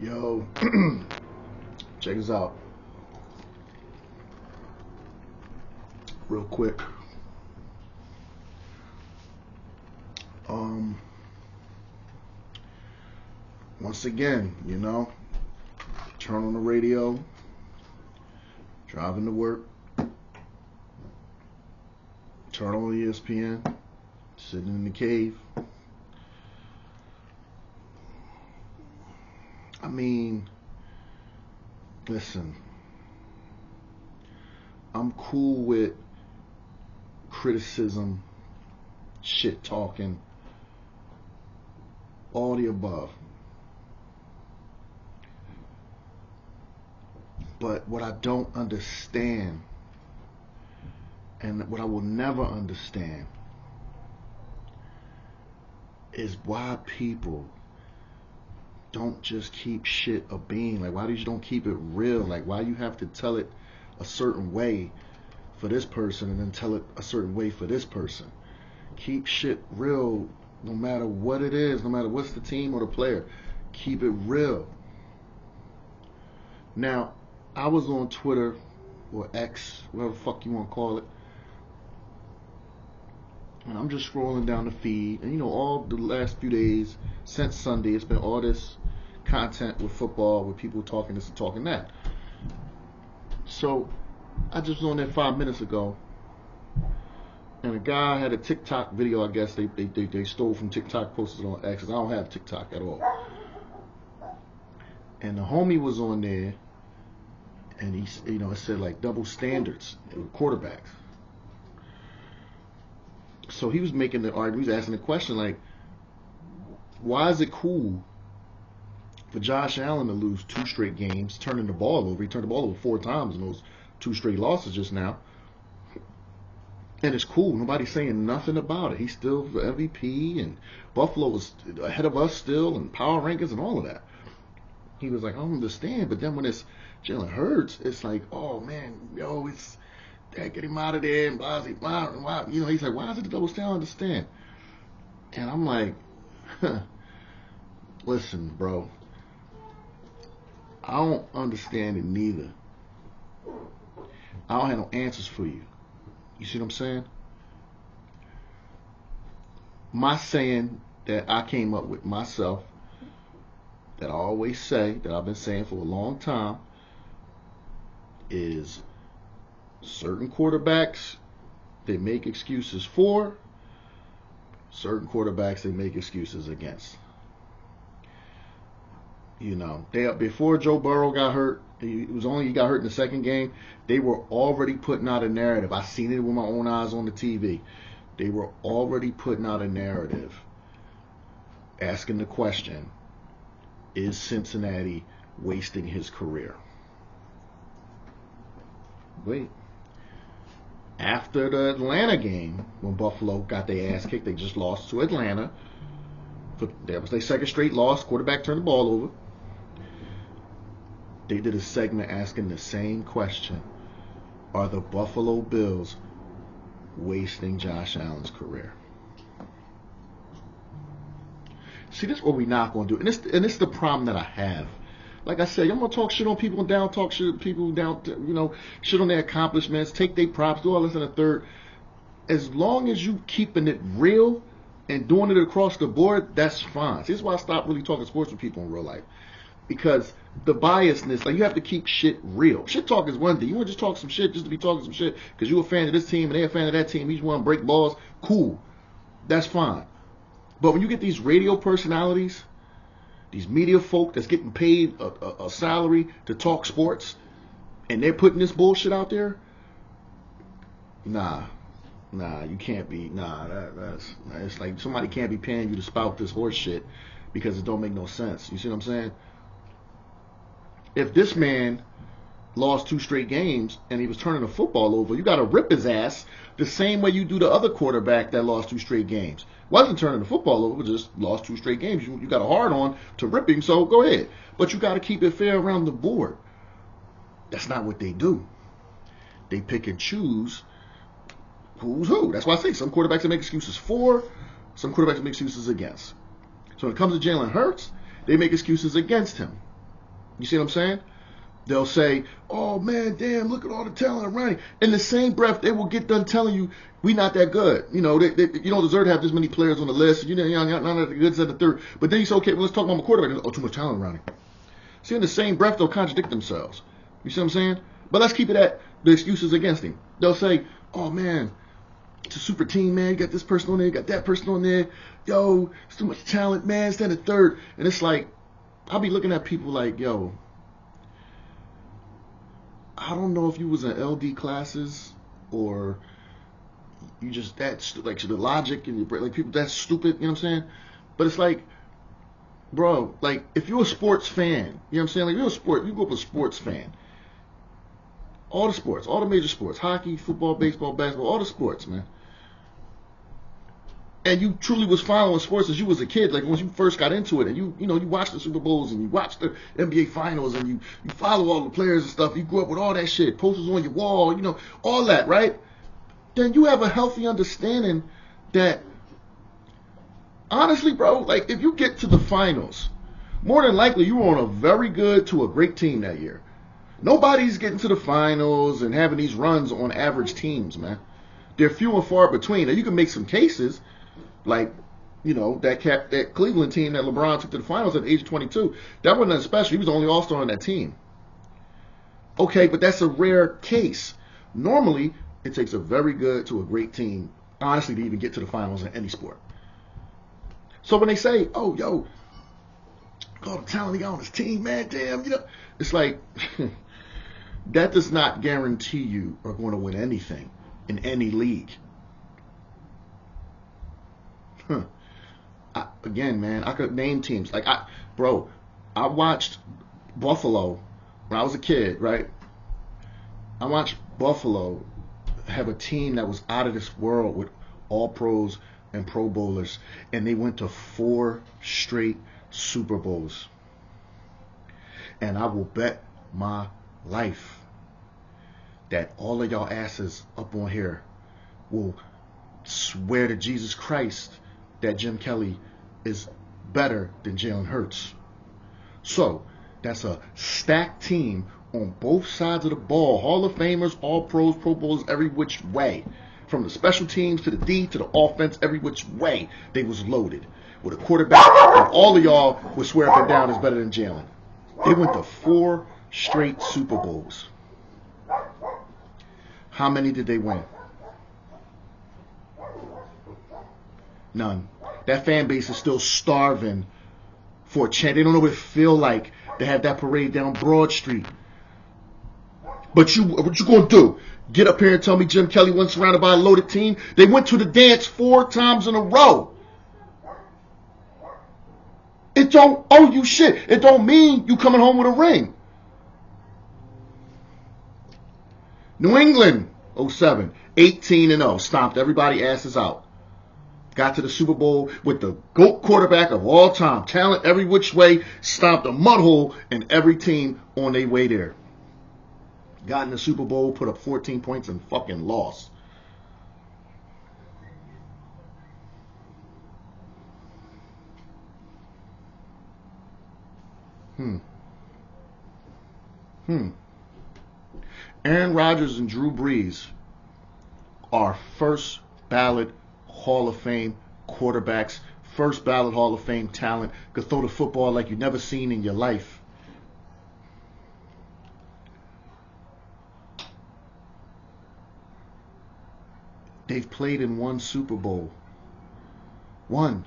Yo, check this out. Real quick. Once again, turn on the radio, driving to work, turn on ESPN, sitting in the cave. I mean, listen, I'm cool with criticism, shit talking, all the above. But what I don't understand, and what I will never understand, is why people don't just keep shit a bean. Like, why you just don't keep it real? Like, why you have to tell it a certain way for this person and then tell it a certain way for this person? Keep shit real no matter what it is, no matter what's the team or the player. Keep it real. Now, I was on Twitter or X, whatever the fuck you want to call it, and I'm just scrolling down the feed, and all the last few days since Sunday, it's been all this content with football, with people talking this and talking that. So I just was on there 5 minutes ago, and a guy had a TikTok video. I guess they stole from TikTok, posted it on X. I don't have TikTok at all. And the homie was on there, and he, it said like double standards with quarterbacks. So he was making the argument, he was asking the question like, why is it cool for Josh Allen to lose 2 straight games, turning the ball over? He turned the ball over 4 times in those 2 straight losses just now. And it's cool. Nobody's saying nothing about it. He's still MVP, and Buffalo was ahead of us still, and power rankings and all of that. He was like, I don't understand. But then when it's Jalen Hurts, it's like, oh man, it's get him out of there and blah, blah, blah. He's like, why is it the double standard? I understand. And I'm like, listen, bro, I don't understand it neither. I don't have no answers for you. You see what I'm saying? My saying that I came up with myself, that I always say, that I've been saying for a long time, is certain quarterbacks they make excuses for, certain quarterbacks they make excuses against. Before Joe Burrow got hurt, he got hurt in the second game, they were already putting out a narrative. I seen it with my own eyes on the TV. They were already putting out a narrative asking the question, is Cincinnati wasting his career? Wait. After the Atlanta game, when Buffalo got their ass kicked, they just lost to Atlanta. That was their second straight loss. Quarterback turned the ball over. They did a segment asking the same question. Are the Buffalo Bills wasting Josh Allen's career? See, this is what we're not going to do. And it's the problem that I have. Like I said, I'm going to talk shit on people down, talk shit on people down, shit on their accomplishments, take their props, do all this and a third. As long as you keeping it real and doing it across the board, that's fine. See, this is why I stopped really talking sports with people in real life. Because the biasness, like, you have to keep shit real. Shit talk is one thing. You want to just talk some shit just to be talking some shit because you're a fan of this team and they're a fan of that team. Each one break balls. Cool. That's fine. But when you get these radio personalities, these media folk that's getting paid a salary to talk sports, and they're putting this bullshit out there, nah, you can't be, it's like somebody can't be paying you to spout this horse shit because it don't make no sense. You see what I'm saying? If this man lost 2 straight games and he was turning the football over, you got to rip his ass the same way you do the other quarterback that lost 2 straight games. Wasn't turning the football over, just lost 2 straight games. You got a hard on to rip him, so go ahead. But you got to keep it fair around the board. That's not what they do. They pick and choose who's who. That's why I say some quarterbacks they make excuses for, some quarterbacks make excuses against. So when it comes to Jalen Hurts, they make excuses against him. You see what I'm saying? They'll say, "Oh man, damn! Look at all the talent around you." In the same breath, they will get done telling you, "We not that good. You know, you don't deserve to have this many players on the list. You know, none of the goods at the third." But then you say, "Okay, well, let's talk about my quarterback." Oh, too much talent around him. See, in the same breath, they'll contradict themselves. You see what I'm saying? But let's keep it at the excuses against him. They'll say, "Oh man, it's a super team, man. You got this person on there, you got that person on there. Yo, it's too much talent, man. Stand at third." And it's like, I'll be looking at people like, "Yo, I don't know if you was in LD classes or you just like the logic and like people that's stupid." You know what I'm saying? But it's like, bro, like if you're a sports fan, you know what I'm saying? Like you go up a sports fan. All the sports, all the major sports, hockey, football, baseball, basketball, all the sports, man. And you truly was following sports as you was a kid, like when you first got into it, and you watched the Super Bowls and you watched the NBA Finals and you follow all the players and stuff. You grew up with all that shit, posters on your wall, all that, right? Then you have a healthy understanding that, honestly, bro, like if you get to the finals, more than likely you were on a very good to a great team that year. Nobody's getting to the finals and having these runs on average teams, man. They're few and far between. Now you can make some cases. Like, that Cleveland team that LeBron took to the finals at the age of 22. That wasn't nothing special. He was the only all-star on that team. Okay, but that's a rare case. Normally, it takes a very good to a great team, honestly, to even get to the finals in any sport. So when they say, "Oh, yo, all the talent he got on his team, man, damn," it's like, that does not guarantee you are going to win anything in any league. Again, man, I could name teams. Like, I watched Buffalo when I was a kid, right? I watched Buffalo have a team that was out of this world with all pros and pro bowlers, and they went to 4 straight Super Bowls. And I will bet my life that all of y'all asses up on here will swear to Jesus Christ that Jim Kelly is better than Jalen Hurts. So that's a stacked team on both sides of the ball. Hall of Famers, all pros, Pro Bowlers, every which way. From the special teams to the D to the offense, every which way they was loaded. With a quarterback that all of y'all would swear up and down is better than Jalen. They went to 4 straight Super Bowls. How many did they win? None. That fan base is still starving for a chance. They don't know what it feel like to have that parade down Broad Street. But what you gonna do? Get up here and tell me Jim Kelly wasn't surrounded by a loaded team? They went to the dance 4 times in a row. It don't owe you shit. It don't mean you coming home with a ring. New England, 07, 18-0, stomped everybody asses out. Got to the Super Bowl with the GOAT quarterback of all time. Talent every which way. Stomped a mud hole in every team on their way there. Got in the Super Bowl, put up 14 points and fucking lost. Aaron Rodgers and Drew Brees are first ballot Hall of Fame quarterbacks, first ballot Hall of Fame talent, could throw the football like you've never seen in your life. They've played in 1 Super Bowl. 1.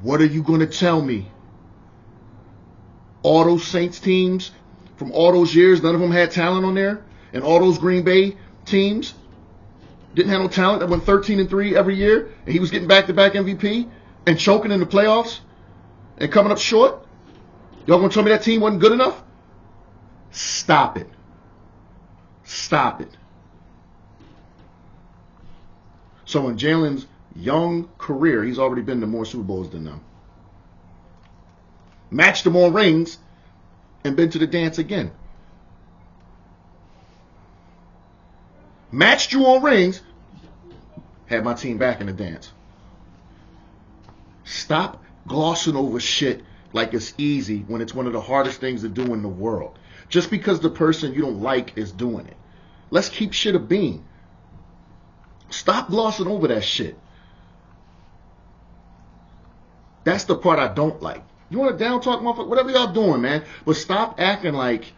What are you going to tell me? All those Saints teams from all those years, none of them had talent on there? And all those Green Bay teams didn't have no talent that went 13-3 every year, and he was getting back-to-back MVP and choking in the playoffs and coming up short? Y'all gonna tell me that team wasn't good enough? Stop it. Stop it. So in Jalen's young career, he's already been to more Super Bowls than them. Matched them on rings and been to the dance again. Matched you on rings, had my team back in the dance. Stop glossing over shit like it's easy when it's one of the hardest things to do in the world. Just because the person you don't like is doing it. Let's keep shit a bean. Stop glossing over that shit. That's the part I don't like. You want to down talk, motherfucker? Whatever y'all doing, man. But stop acting like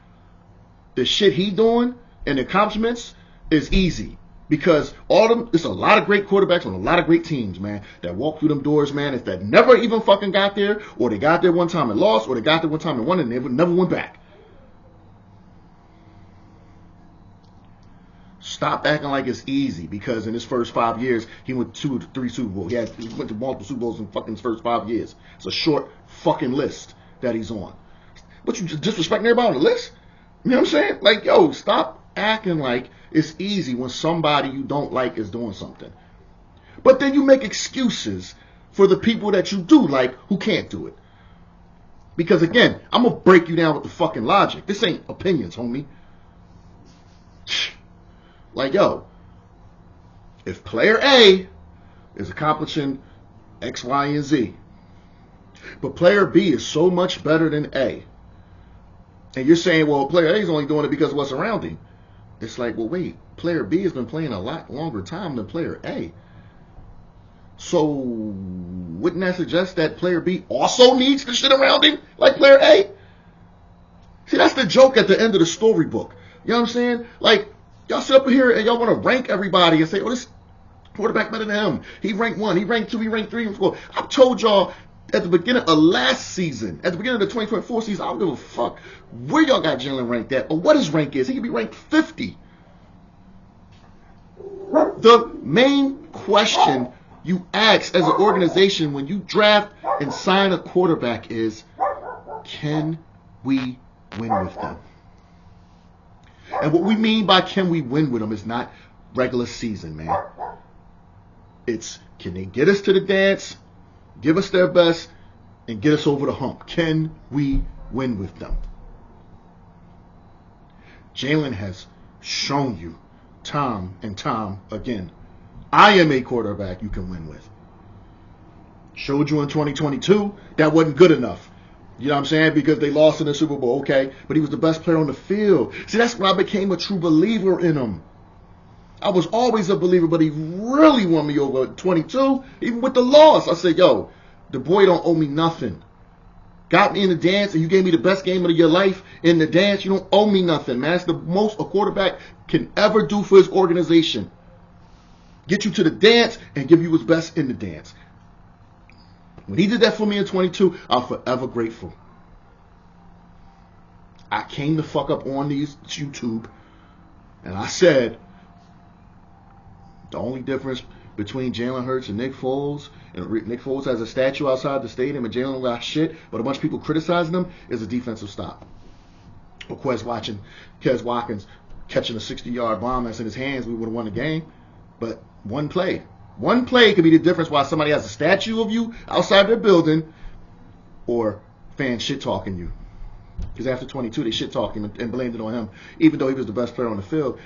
the shit he doing and the accomplishments is easy. Because it's a lot of great quarterbacks on a lot of great teams, man, that walk through them doors, man, if that never even fucking got there, or they got there one time and lost, or they got there one time and won and never went back. Stop acting like it's easy, because in his first 5 years, he went 2 to 3 Super Bowls. He went to multiple Super Bowls in fucking his first 5 years. It's a short fucking list that he's on. But you just disrespecting everybody on the list? You know what I'm saying? Like, yo, stop acting like it's easy when somebody you don't like is doing something. But then you make excuses for the people that you do like who can't do it. Because again, I'm going to break you down with the fucking logic. This ain't opinions, homie. Like, yo, if player A is accomplishing X, Y, and Z, but player B is so much better than A, and you're saying, well, player A is only doing it because of what's around him. It's like, well, wait, player B has been playing a lot longer time than player A. So wouldn't that suggest that player B also needs the shit around him like player A? See, that's the joke at the end of the storybook. You know what I'm saying? Like, y'all sit up here and y'all want to rank everybody and say, oh, this quarterback better than him. He ranked 1, he ranked 2, he ranked 3, and 4. I told y'all at the beginning of last season, at the beginning of the 2024 season, I don't give a fuck where y'all got Jalen ranked at or what his rank is. He could be ranked 50. The main question you ask as an organization when you draft and sign a quarterback is, can we win with them? And what we mean by can we win with them is not regular season, man. It's, can they get us to the dance, give us their best, and get us over the hump? Can we win with them? Jalen has shown you time and time again, I am a quarterback you can win with. Showed you in 2022 that wasn't good enough. You know what I'm saying? Because they lost in the Super Bowl, okay. But he was the best player on the field. See, that's when I became a true believer in him. I was always a believer, but he really won me over at 22, even with the loss. I said, yo, the boy don't owe me nothing. Got me in the dance, and you gave me the best game of your life in the dance. You don't owe me nothing, man. That's the most a quarterback can ever do for his organization. Get you to the dance and give you his best in the dance. When he did that for me in 22, I'm forever grateful. I came the fuck up on these YouTube, and I said, the only difference between Jalen Hurts and Nick Foles, and Nick Foles has a statue outside the stadium and Jalen got shit, but a bunch of people criticizing him, is a defensive stop. Or Quez Watkins catching a 60-yard bomb that's in his hands, we would have won the game. But one play could be the difference why somebody has a statue of you outside their building or fans shit-talking you. Because after 22, they shit-talked him and blamed it on him. Even though he was the best player on the field,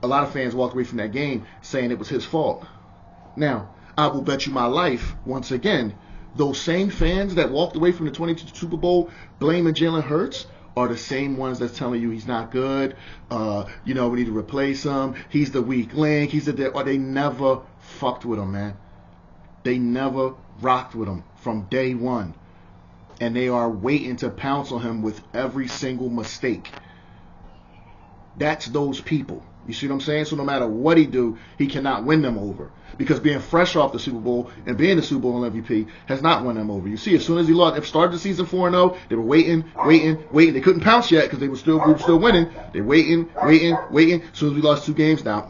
a lot of fans walked away from that game saying it was his fault. Now, I will bet you my life, once again, those same fans that walked away from the 22 Super Bowl blaming Jalen Hurts are the same ones that's telling you he's not good, we need to replace him, he's the weak link, they never fucked with him, man. They never rocked with him from day one. And they are waiting to pounce on him with every single mistake. That's those people. You see what I'm saying? So no matter what he do, he cannot win them over. Because being fresh off the Super Bowl and being the Super Bowl MVP has not won them over. You see, as soon as he lost, started the season 4-0, they were waiting. They couldn't pounce yet because we were still winning. They're waiting. As soon as we lost 2 games, now,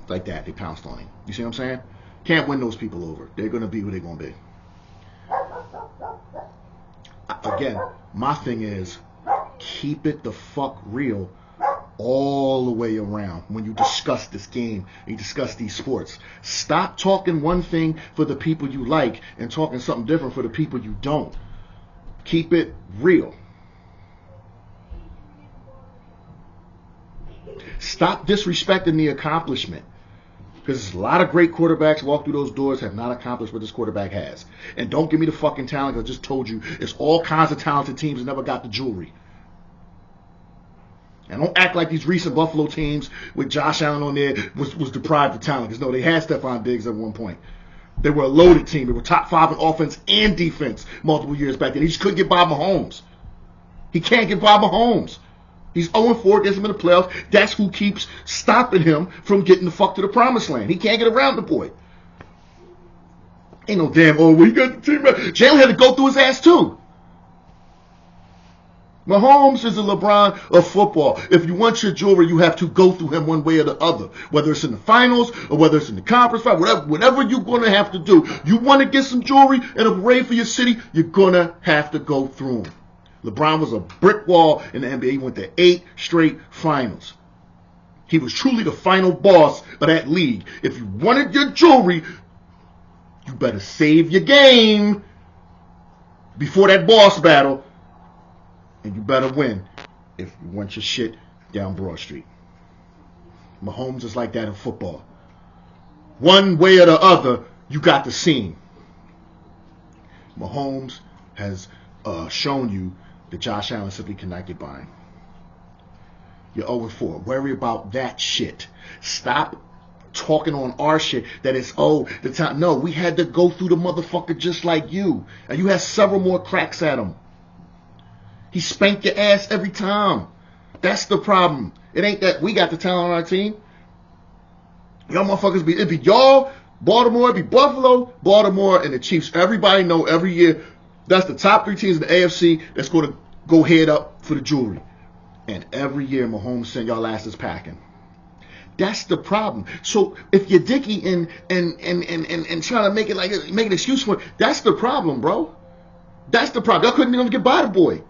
like that, they pounced on him. You see what I'm saying? Can't win those people over. They're going to be who they're going to be. Again, my thing is, keep it the fuck real all the way around when you discuss this game and you discuss these sports. Stop talking one thing for the people you like and talking something different for the people you don't. Keep it real. Stop disrespecting the accomplishment. Because there's a lot of great quarterbacks walk through those doors have not accomplished what this quarterback has. And don't give me the fucking talent. I just told you, it's all kinds of talented teams that never got the jewelry. And don't act like these recent Buffalo teams with Josh Allen on there was deprived of talent. Because no, they had Stephon Diggs at one point. They were a loaded team. They were top 5 in offense and defense multiple years back then. He just couldn't get by Mahomes. He can't get by Mahomes. He's 0-4 against him in the playoffs. That's who keeps stopping him from getting the fuck to the promised land. He can't get around the boy. Ain't no damn, well, he got the team. Jalen had to go through his ass too. Mahomes is a LeBron of football. If you want your jewelry, you have to go through him one way or the other. Whether it's in the finals or whether it's in the conference fight, whatever you're going to have to do. You want to get some jewelry and a parade for your city, you're going to have to go through him. LeBron was a brick wall in the NBA. He went to 8 straight finals. He was truly the final boss of that league. If you wanted your jewelry, you better save your game before that boss battle. And you better win if you want your shit down Broad Street. Mahomes is like that in football. One way or the other, you got the scene. Mahomes has shown you that Josh Allen simply cannot get by him. You're 0-4. Worry about that shit. Stop talking on our shit that it's, the time. No, we had to go through the motherfucker just like you. And you had several more cracks at him. He spanked your ass every time. That's the problem. It ain't that we got the talent on our team. Y'all motherfuckers it'd be y'all, Baltimore, it'd be Buffalo, Baltimore, and the Chiefs. Everybody know every year that's the top 3 teams in the AFC that's going to go head up for the jewelry. And every year Mahomes send y'all asses packing. That's the problem. So if you're dicky and trying to make an excuse for it, that's the problem, bro. That's the problem. Y'all couldn't even get by the boy.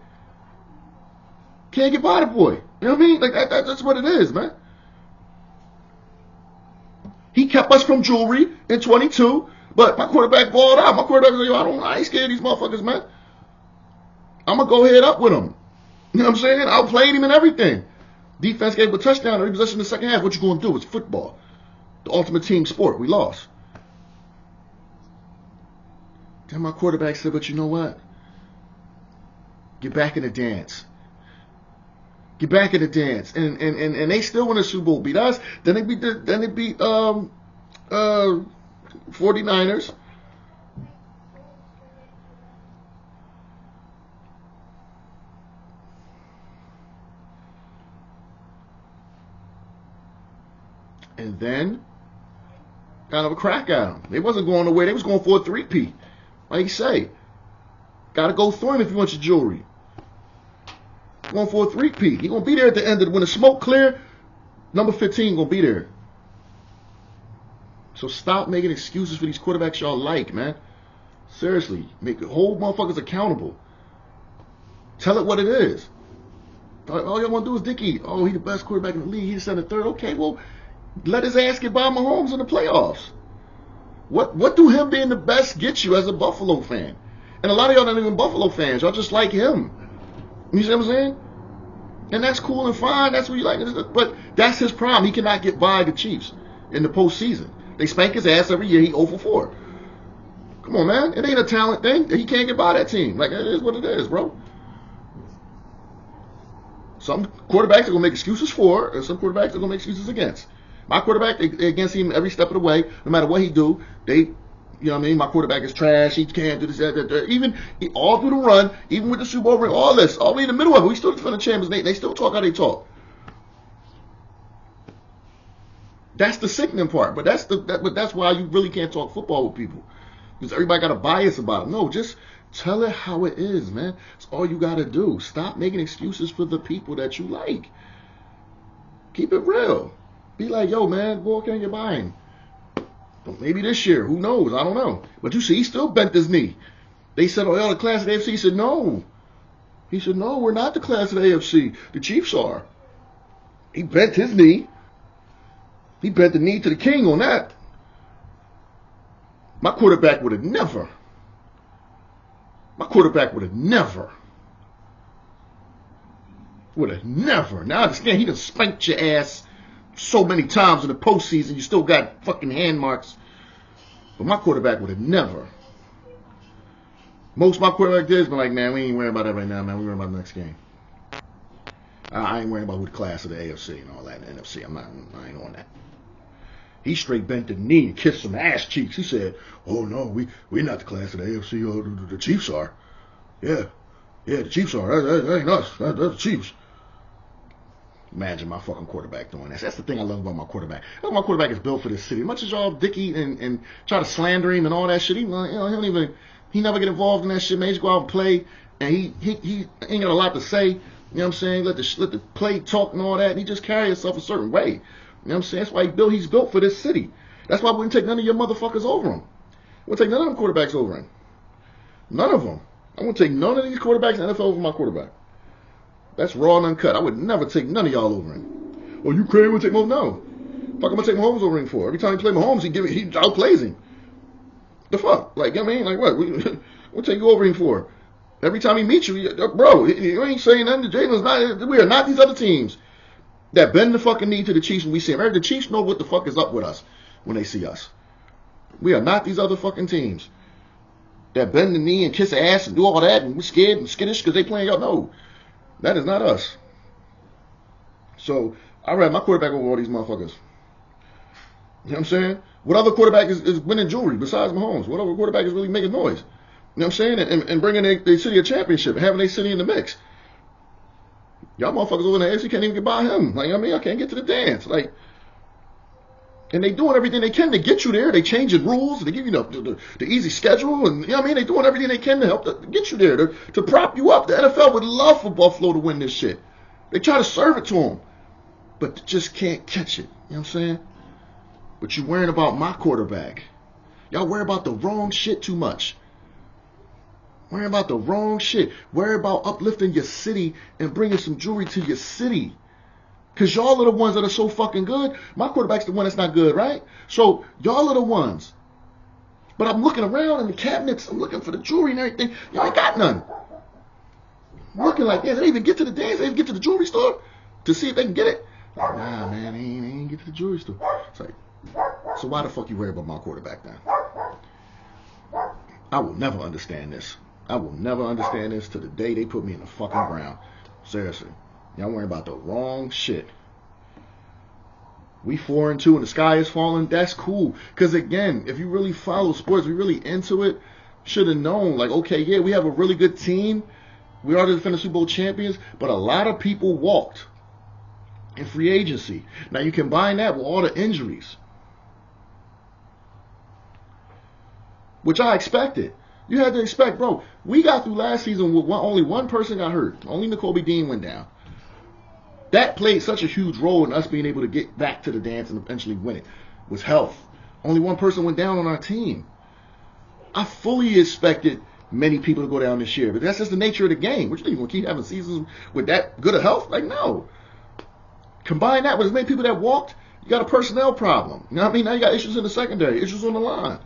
Can't get by the boy. You know what I mean? Like that's what it is, man. He kept us from jewelry in 22, but my quarterback balled out. My quarterback was like, I ain't scared of these motherfuckers, man. I'm gonna go head up with him. You know what I'm saying? I outplayed him and everything. Defense gave him a touchdown every possession in the second half. What you gonna do? It's football. The ultimate team sport. We lost. Then my quarterback said, but you know what? Get back in the dance. Get back in the dance. And they still win the Super Bowl. Beat us. Then they beat 49ers. And then kind of a crack at them. They wasn't going away. They was going for a 3-P. Like you say. Got to go through him if you want your jewelry. Going for a 3-P. He gonna be there at the end of when the smoke clear. Number 15 gonna be there. So stop making excuses for these quarterbacks y'all like, man. Seriously, hold motherfuckers accountable. Tell it what it is. All y'all want to do is Dicky. Oh, he the best quarterback in the league. He's 7-3. Okay, well, let his ass get by Mahomes in the playoffs. What do him being the best get you as a Buffalo fan? And a lot of y'all not even Buffalo fans. Y'all just like him. You see what I'm saying? And that's cool and fine. That's what you like. But that's his problem. He cannot get by the Chiefs in the postseason. They spank his ass every year. He 0-4. Come on, man. It ain't a talent thing. He can't get by that team. Like, it is what it is, bro. Some quarterbacks are going to make excuses for, and some quarterbacks are going to make excuses against. My quarterback, against him every step of the way, no matter what he do, you know what I mean? My quarterback is trash. He can't do this, that. Even all through the run, even with the Super Bowl ring, all this, all the way in the middle of it, we still defend the champions. They still talk how they talk. That's the sickening part. But that's why you really can't talk football with people, because everybody got a bias about it. No, just tell it how it is, man. That's all you got to do. Stop making excuses for the people that you like. Keep it real. Be like, yo, man, boy, can't get by him. Maybe this year. Who knows? I don't know. But you see, he still bent his knee. They said, oh, y'all the class of the AFC. He said, no. He said, no, we're not the class of the AFC. The Chiefs are. He bent his knee. He bent the knee to the king on that. My quarterback would have never. Now I understand he done spanked your ass so many times in the postseason, you still got fucking hand marks. But my quarterback would have never. Most of my quarterback did been like, man, we ain't worrying about that right now, man. We worrying about the next game. I ain't worrying about who the class of the AFC and all that in the NFC. I ain't on that. He straight bent the knee and kissed some ass cheeks. He said, oh no, we're not the class of the AFC. Oh, the Chiefs are. Yeah, the Chiefs are. That ain't us. That's the Chiefs. Imagine my fucking quarterback doing that. That's the thing I love about my quarterback. My quarterback is built for this city. As much as y'all dicky and try to slander him and all that shit, he never get involved in that shit, man. He just go out and play, and he ain't got a lot to say. You know what I'm saying? Let the play talk and all that, and he just carry himself a certain way. You know what I'm saying? That's why he's built for this city. That's why we wouldn't take none of your motherfuckers over him. We wouldn't take none of them quarterbacks over him. None of them. I wouldn't take none of these quarterbacks in the NFL over my quarterback. That's raw and uncut. I would never take none of y'all over him. Oh, you crazy? Would take Mahomes? No. Fuck, I'm gonna take Mahomes over him for. Every time he play Mahomes, he outplays him. The fuck? Like, I mean, like what? We'll take you over him for. Every time he meets you, bro, you ain't saying nothing to Jalen's. We are not these other teams that bend the fucking knee to the Chiefs when we see them. The Chiefs know what the fuck is up with us when they see us. We are not these other fucking teams that bend the knee and kiss the ass and do all that and we're scared and skittish because they playing y'all. No. That is not us. So, I read my quarterback over all these motherfuckers. You know what I'm saying? What other quarterback is winning jewelry besides Mahomes? What other quarterback is really making noise? You know what I'm saying? And bringing their city a championship and having their city in the mix. Y'all motherfuckers over in the AFC can't even get by him. Like, I mean, I can't get to the dance. Like, and they doing everything they can to get you there. They changing rules. They give you the easy schedule. And, you know what I mean? They doing everything they can to help to get you there, to prop you up. The NFL would love for Buffalo to win this shit. They try to serve it to them. But they just can't catch it. You know what I'm saying? But you worrying about my quarterback. Y'all worry about the wrong shit too much. Worry about the wrong shit. Worry about uplifting your city and bringing some jewelry to your city. Because y'all are the ones that are so fucking good. My quarterback's the one that's not good, right? So y'all are the ones. But I'm looking around in the cabinets. I'm looking for the jewelry and everything. Y'all ain't got none. I'm looking like this. They didn't even get to the dance. They didn't get to the jewelry store to see if they can get it. Nah, man, they ain't get to the jewelry store. It's like, so why the fuck you worry about my quarterback then? I will never understand this. I will never understand this to the day they put me in the fucking ground. Seriously. Y'all worrying about the wrong shit. We 4-2 and the sky is falling. That's cool. Because again, if you really follow sports, we really into it, should have known, like, okay, yeah, we have a really good team. We are the defending Super Bowl champions, but a lot of people walked in free agency. Now you combine that with all the injuries, which I expected. You had to expect, bro. We got through last season with only one person got hurt. Only Nakobe Dean went down. That played such a huge role in us being able to get back to the dance and eventually win it. Was health. Only one person went down on our team. I fully expected many people to go down this year, but that's just the nature of the game. What you think, you're going to keep having seasons with that good of health? Like, no. Combine that with as many people that walked, you got a personnel problem. You know what I mean? Now you got issues in the secondary, issues on the line.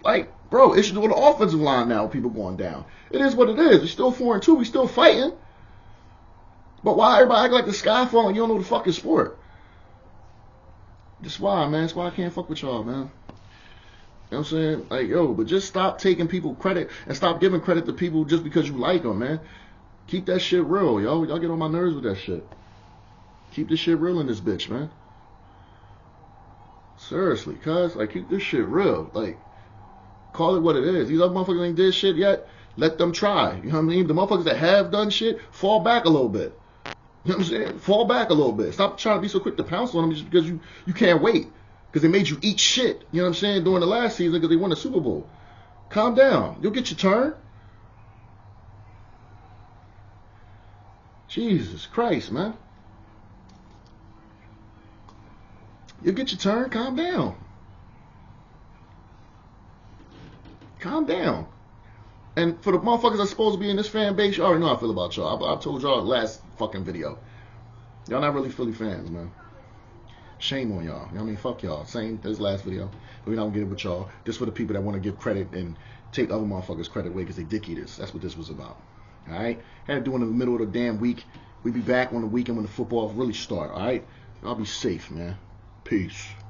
Like, bro, issues on the offensive line now with people going down. It is what it is. We're still 4-2. We're still fighting. But why everybody act like the sky falling? You don't know the fucking sport. That's why, man. That's why I can't fuck with y'all, man. You know what I'm saying? Like, yo, but just stop taking people credit and stop giving credit to people just because you like them, man. Keep that shit real, yo. Y'all get on my nerves with that shit. Keep this shit real in this bitch, man. Seriously, cuz, like, keep this shit real. Like, call it what it is. These other motherfuckers ain't did shit yet. Let them try. You know what I mean? The motherfuckers that have done shit, fall back a little bit. You know what I'm saying? Fall back a little bit. Stop trying to be so quick to pounce on them just because you can't wait. Because they made you eat shit, you know what I'm saying, during the last season because they won the Super Bowl. Calm down. You'll get your turn. Jesus Christ, man. You'll get your turn. Calm down. Calm down. And for the motherfuckers that's supposed to be in this fan base, you already know how I feel about y'all. I told y'all last fucking video. Y'all not really Philly fans, man. Shame on y'all. You know what I mean? Fuck y'all. Same as last video. But we're not going to get it with y'all. This for the people that want to give credit and take other motherfuckers credit away because they dick eaters. That's what this was about. Alright? Had to do it in the middle of the damn week. We be back on the weekend when the football really start. Alright? Y'all be safe, man. Peace.